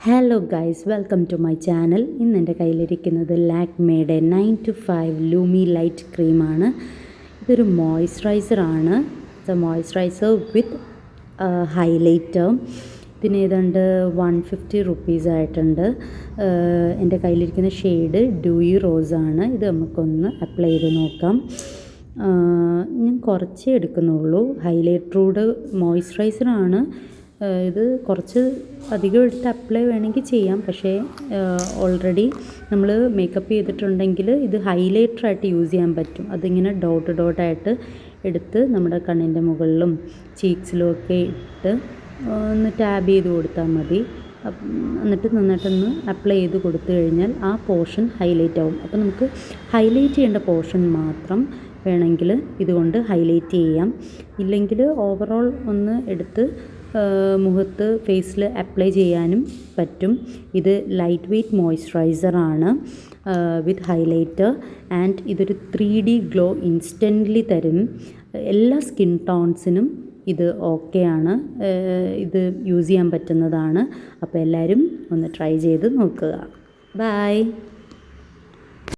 Hello guys, welcome to my channel. ഇന്ന് എൻ്റെ കയ്യിലിരിക്കുന്നത് ലാക്മേയുടെ 9 to 5 ലൂമി light ക്രീമാണ്. ഇതൊരു മോയ്സ്ചറൈസറാണ്. ഇത് മോയ്സ്ചറൈസർ വിത്ത് ഹൈലൈറ്റർ. ഇതിന് ഏതാണ്ട് 150 റുപ്പീസ് ആയിട്ടുണ്ട്. എൻ്റെ കയ്യിലിരിക്കുന്ന ഷെയ്ഡ് ഡ്യൂയി റോസാണ്. ഇത് നമുക്കൊന്ന് അപ്ലൈ ചെയ്ത് നോക്കാം. ഞാൻ കുറച്ചേ എടുക്കുന്നുള്ളൂ. ഹൈലൈറ്ററോട് മോയ്സ്ചറൈസറാണ്. ഇത് കുറച്ച് അധികം എടുത്ത് അപ്ലൈ വേണമെങ്കിൽ ചെയ്യാം. പക്ഷേ ഓൾറെഡി നമ്മൾ മേക്കപ്പ് ചെയ്തിട്ടുണ്ടെങ്കിൽ ഇത് ഹൈലൈറ്ററായിട്ട് യൂസ് ചെയ്യാൻ പറ്റും. അതിങ്ങനെ ഡോട്ടായിട്ട് എടുത്ത് നമ്മുടെ കണ്ണിൻ്റെ മുകളിലും ചീക്സിലും ഒക്കെ ഇട്ട് ഒന്ന് ടാബ് ചെയ്ത് കൊടുത്താൽ മതി. എന്നിട്ട് നന്നായിട്ടൊന്ന് അപ്ലൈ ചെയ്ത് കൊടുത്തു കഴിഞ്ഞാൽ ആ പോർഷൻ ഹൈലൈറ്റ് ആവും. അപ്പോൾ നമുക്ക് ഹൈലൈറ്റ് ചെയ്യേണ്ട പോർഷൻ മാത്രം വേണമെങ്കിൽ ഇതുകൊണ്ട് ഹൈലൈറ്റ് ചെയ്യാം. ഇല്ലെങ്കിൽ ഓവറോൾ ഒന്ന് എടുത്ത് മുഖത്ത് ഫേസിൽ അപ്ലൈ ചെയ്യാനും പറ്റും. ഇത് ലൈറ്റ് വെയ്റ്റ് മോയ്സ്ചറൈസറാണ് വിത്ത് ഹൈലൈറ്റർ. ആൻഡ് ഇതൊരു 3D ഗ്ലോ ഇൻസ്റ്റൻ്റ്ലി തരും. എല്ലാ സ്കിൻ ടോൺസിനും ഇത് ഓക്കെയാണ്. ഇത് യൂസ് ചെയ്യാൻ പറ്റുന്നതാണ്. അപ്പോൾ എല്ലാവരും ഒന്ന് ട്രൈ ചെയ്ത് നോക്കുക. ബൈ.